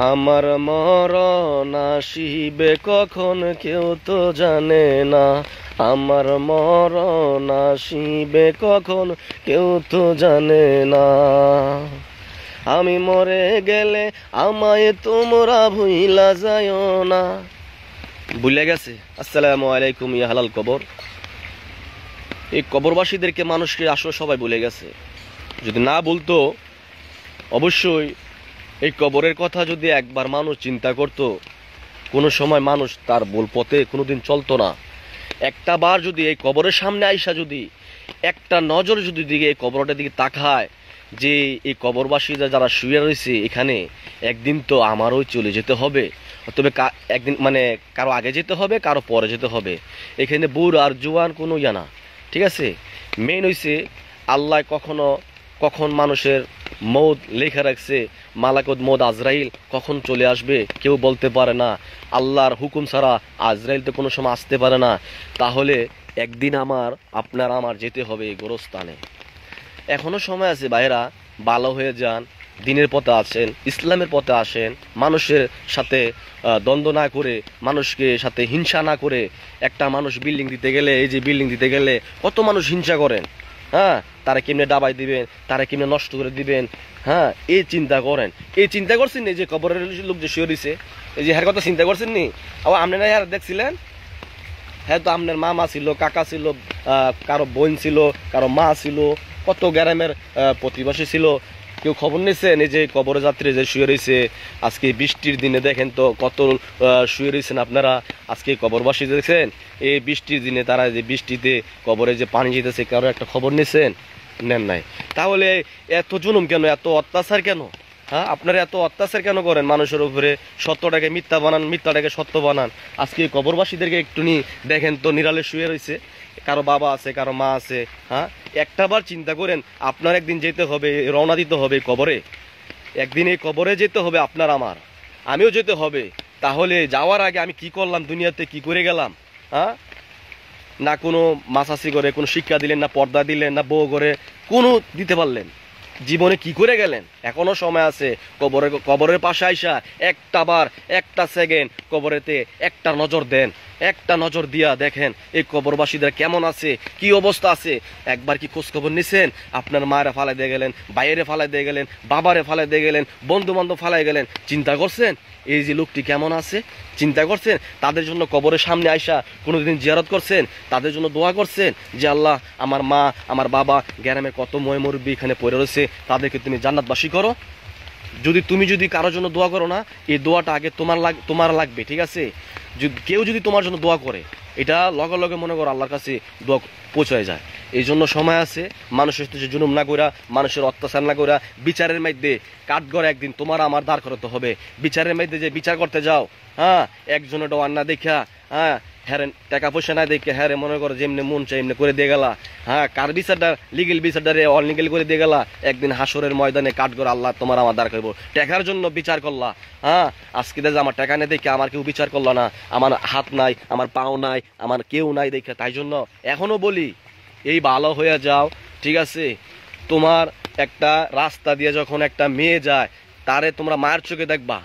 আমার মরণ আসিবে কখন কেউ তো জানে না। আমার মরণ আসিবে কখন কেউ তো জানে না। আমি মরে গেলে আমায় তোমরা ভুইলা যায়ও না। ভুলে গেছে। আসসালামু আলাইকুম ইয়া হালাল কবর। এই কবরবাসীদেরকে মানুষকে আসলে সবাই ভুলে গেছে। যদি না বলতো, অবশ্যই এই কবরের কথা যদি একবার মানুষ চিন্তা করত, কোনো সময় মানুষ তার ভুল পথে কোনোদিন চলতো না। একটা বার যদি এই কবরের সামনে আইসা যদি একটা নজর যদি দিকে এই কবরটার দিকে তাকায় যে এই কবরবাসীরা যারা শুয়ে রয়েছে এখানে, একদিন তো আমারও চলে যেতে হবে। তবে একদিন মানে কারো আগে যেতে হবে, কারো পরে যেতে হবে। এখানে বুড় আর জোয়ান কোনো না, ঠিক আছে। মেন হইছে আল্লাহ কখন মানুষের মৌত লেখা রাখছে, মালাকুত মৌত আজরাইল কখন চলে আসবে কেউ বলতে পারে না। আল্লাহর হুকুম ছাড়া আজরাইল তো কোনো সময় আসতে পারে না। তাহলে একদিন আপনার আমার যেতে হবে এই গোরস্থানে। এখনো সময় আছে ভাইরা, ভালো হয়ে যান, দিনের পথে আসেন, ইসলামের পথে আসেন, মানুষের সাথে দ্বন্দ্ব না করে, মানুষকে সাথে হিংসা না করে। একটা মানুষ বিল্ডিং দিতে গেলে, এই যে বিল্ডিং দিতে গেলে কত মানুষ হিংসা করেন, হ্যাঁ, তারা কেমনে ডাবাই দিবেন, তারা কেমনে নষ্ট করে দিবেন, হ্যাঁ, এই চিন্তা করেন। এই চিন্তা করছেন নি যে কবরের লোক যে শুয়ে দিছে, এই যে হ্যার কথা চিন্তা করছেন নি? আবার আপনি না হ্যার দেখছিলেন? হ্যাঁ, তো আপনার মামা ছিল, কাকা ছিল, কারো বোন ছিল, কারো মা ছিল, কত গ্রামের প্রতিবেশী ছিল। কেউ খবর নিয়েছেন এই যে কবর যাত্রী যে শুয়ে রয়েছে আজকে বৃষ্টির দিনে? দেখেন তো কত শুয়ে রয়েছেন আপনারা। আজকে কবরবাসী দেখছেন এই বৃষ্টির দিনে, তারা যে বৃষ্টিতে কবরে যে পানি যেতেছে, কারো একটা খবর নিয়েছেন? নেন নাই। তাহলে এত জুলুম কেন, এত অত্যাচার কেন? হ্যাঁ, আপনারা এত অত্যাচার কেন করেন মানুষের উপরে? সত্যটাকে মিথ্যা বানান, মিথ্যাটাকে সত্য বানান। আজকে কবরবাসীদেরকে একটু দেখেন তো, নিরালে শুয়ে রয়েছে, কারো বাবা আছে, কারো মা আছে। হ্যাঁ, একটা বার চিন্তা করেন, আপনার একদিন যেতে হবে, রওনা দিতে হবে কবরে। একদিন এই কবরে যেতে হবে আপনার আমার, আমিও যেতে হবে। তাহলে যাওয়ার আগে আমি কি করলাম, দুনিয়াতে কি করে গেলাম? হ্যাঁ, না কোনো মাসাসি করে কোনো শিক্ষা দিলেন, না পর্দা দিলেন, না বউ করে কোনো দিতে পারলেন? জীবনে কি করে গেলেন? এখনো সময় আছে। কবরের পাশে আইসা একটা সেকেন্ড কবরেতে একটা নজর দেন, একটা নজর দিয়া দেখেন এই কবরবাসীদের কেমন আছে, কি অবস্থা আছে। একবার কি খোঁজ খবর নিছেন? আপনার মায়েরা ফালাই দিয়ে গেলেন, বাইরে ফালাই দিয়ে গেলেন, বাবারে ফালাই দিয়ে গেলেন, বন্ধু বান্ধব ফালাই গেলেন। চিন্তা করছেন এই যে লোকটি কেমন আছে? চিন্তা করছেন তাদের জন্য কবরের সামনে আইসা কোনোদিন জিয়ারত করছেন? তাদের জন্য দোয়া করছেন যে আল্লাহ, আমার মা, আমার বাবা, গ্রামের কত মুরব্বি এখানে পড়ে রয়েছে, তাদেরকে তুমি জান্নাতবাসী করো? যদি কারোর জন্য দোয়া করো না, এই দোয়াটা আগে তোমার লাগবে, ঠিক আছে? কেউ যদি তোমার জন্য দোয়া করে, এটা লগে লগে মনে করো আল্লাহর কাছে দোয়া পৌঁছায় যায়। এই জন্য সময় আছে, মানুষের তো জুলুম না করা, মানুষের অত্যাচার না করা, বিচারের মধ্যে কাঠগড় একদিন তোমার আমার দাঁড় করাতে হবে। বিচারের মধ্যে যে বিচার করতে যাও, হ্যাঁ, একজনের ডোয়ার না দেখা, হ্যাঁ, হ্যাঁ টাকা পয়সা না দেখে, হ্যাঁ মনে করো যেমনি মন চাই এমনি করে দিয়ে গেলা, হ্যাঁ, কার বিচারটা লিগেল বিচারটা অনলিগেল করে দিয়ে গেলা, একদিন হাসরের ময়দানে কাঠগড় আল্লাহ তোমার আমার দাঁড় করবো। টাকার জন্য বিচার করলা, হ্যাঁ, আজকে দেখে আমার টাকা নেই দেখে আমার কেউ বিচার করলো না, আমার হাত নাই, আমার পাও নাই, আমার কেউ নাই দেখে। তাই জন্য এখনো বলি, এই ভালো হয়ে যাও, ঠিক আছে? তোমার একটা রাস্তা দিয়ে যখন একটা মেয়ে যায়, তারে তোমরা মায়ের চোখে দেখবা,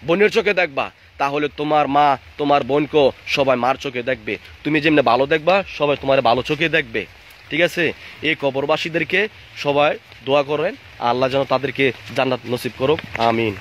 বোনের চোখে দেখবা, তাহলে তোমার মা, তোমার বোনকেও সবাই মার চোখে দেখবে। তুমি যেমনি ভালো দেখবা, সবাই তোমার ভালো চোখে দেখবে, ঠিক আছে? এই কবরবাসীদেরকে সবাই দোয়া করেন, আল্লাহ যেন তাদেরকে জান্নাত নসিব করুক, আমিন।